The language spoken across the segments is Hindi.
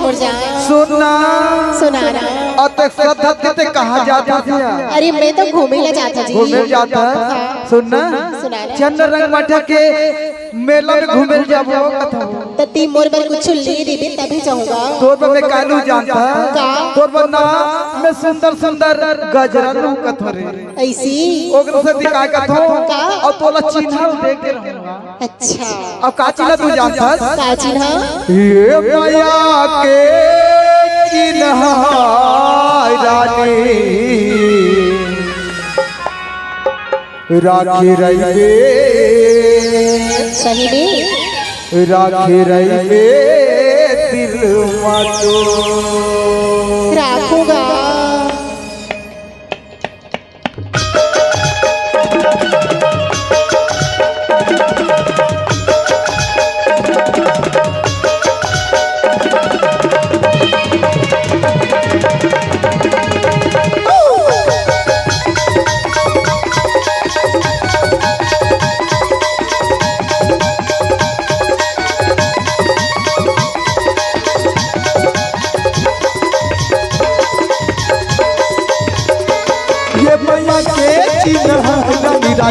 मुड़ जा। सुनना सुनाना अतः श्रद्धा किते कहाँ जाता था? अरे मैं तो घूमे ला जाता जी। घूमे जाता हाँ। सुनना सुनाना चंद्र रंग मठा के मेला में घूमे जाबो कथा तती मोर पर कुछ ले दे तभी चाहूंगा। तोर पर मैं कालू जानता का तोर पर ना मैं सुंदर सुंदर गजरा लू कथा रे ऐसी ओकर से दिखा कथो का और तोला चिन्ह देख के रहूंगा। अच्छा अब का चिन्ह तू जानता का चिन्ह ये माया के चिन्ह रानी राखी रही सही में राखी रही दिल मातो राखूंगा।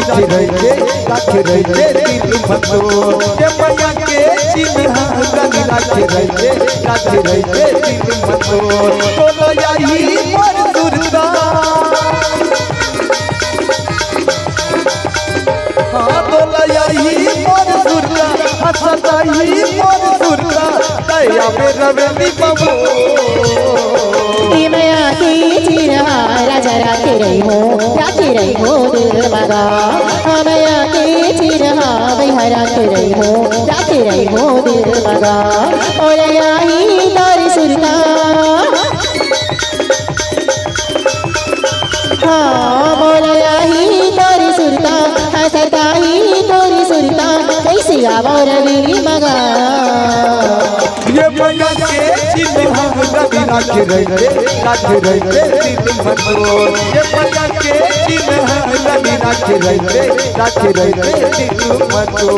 राखी रही दिल मतो ये मैया के चिन्ह राखी रही दिल मतो तोला यही पर दुर्गा हाँ तोला यही पर दुर्गा हंसता ही पर दुर्गा दया में रवनी बबो मैया की चिन्ह राजा राखी रही हो दिल मगा। मैया की चिन्ह भैया राखी रही हो दिल मगा। और यही तारी सुरता हाँ बोल यही तारी सुरता हंसता ही तोरी सुरता कैसी आवार दिल मगा। ये मैया के चिन्ह राखी रही दिल मतो ये मैया के चिन्ह राखी रही दिल मतो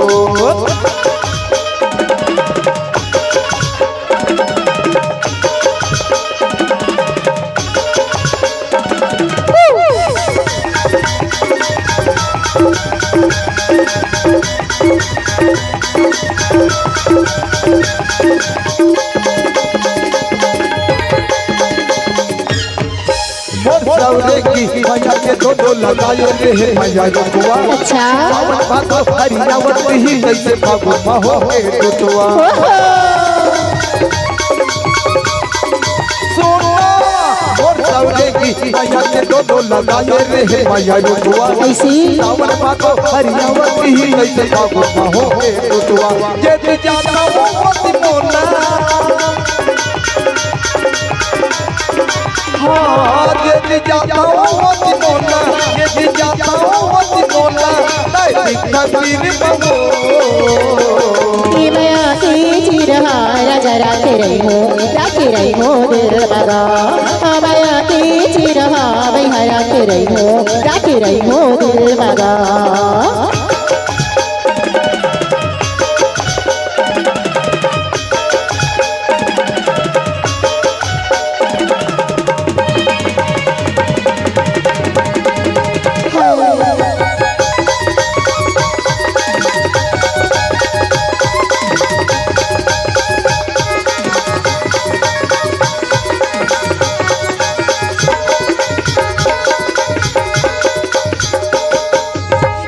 की मैया के दो लगायो रे मैया रुकवा अच्छा भागो हरियावत ही जैसे भागो हो के टुटवा सोना और सौरे की मैया के दो लगायो रे मैया रुकवा ऐसी सावन भागो हरियावत ही जैसे भागो हो के टुटवा जे जाता हो मत मोना हाँ ये जाता हूँ मोना ये जाता हूँ मोना तस्वीर बबो मैया की चिन्ह राजा राखी रही हो दिल मगा। मैया की चिन्ह भैया राखी रही हो दिल मगा।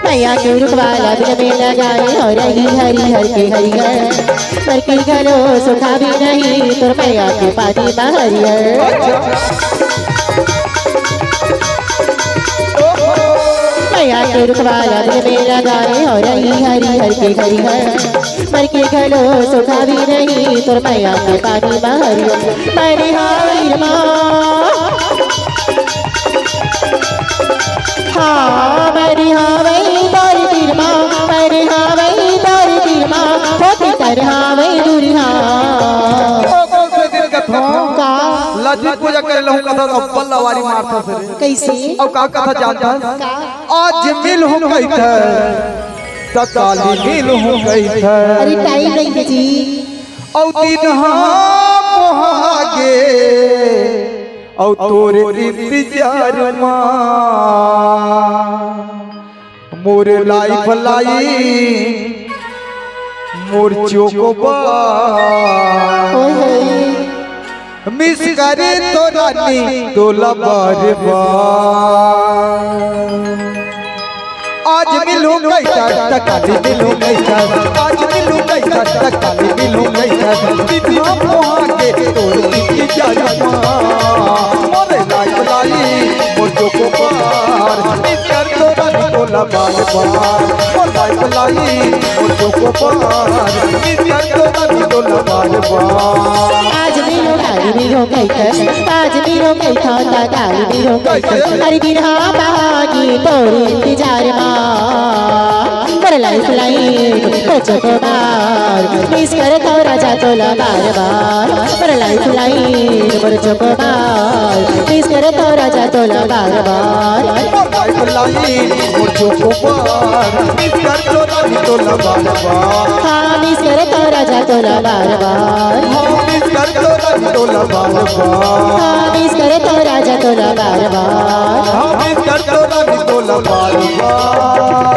मैया के रुकवाला दिल में लगाए और हरी हर के हरिहर पर की घरो सुखा भी नहीं तो मैया के पानी हरिहर। मैया के रुकवाला दिल में लगाए और हरी हर के हरिहर पर की घरो सुखा भी नहीं तो मैया के पानी हरिहर। मेरी हार हाँ मेरी हाँ वही तारी तीर माँ मेरी हाँ वही तारी तीर माँ होती तर हाँ वही दूरी हाँ का लज्जित पूजा करे लहू कथा अब्बल लवारी मारता से कैसे और का कथा जानता आज मिल हो गई था तकाली मिल हो गई था अरे टाइम नहीं है जी और दिन हाँ और तोरे इंतजार मां मोर लाइफ लाई मोर चोकोबार ओए होए मिस करे तो रानी तोला बार आज मिलूं कैसा टकाली मिलूं कैसा आज मिलूं कैसा टकाली मिलूं कैसा बिना मोहा के तोर की जाना मोरे लाइफ लाई मोर चोकोबार मिस कर तो रानी तोला बार मोर लाइफ लाई मोर चोकोबार मिस कर तो रानी तोला बार आज बिनो गाली बिनो कैकस आज बिनो कैथा ता गाली बिनो कैकस हरि दिन हाँ बागी तोरी इंतजार मां मोर लाइफ लाइन तो चकोबार मिस कर तो राजा तोला बार बार मोर लाइफ लाइन मोर चकोबार मिस कर तो राजा तोला बार बार मोर लाइफ लाइन मोर चोकोबार मिस कर तो रानी तोला बार हाँ मिस कर तो राजा तोला बार बार मिस कर तो रानी तोला बार हाँ मिस कर तो राजा तोला बार बार मिस कर तो रानी तोला बार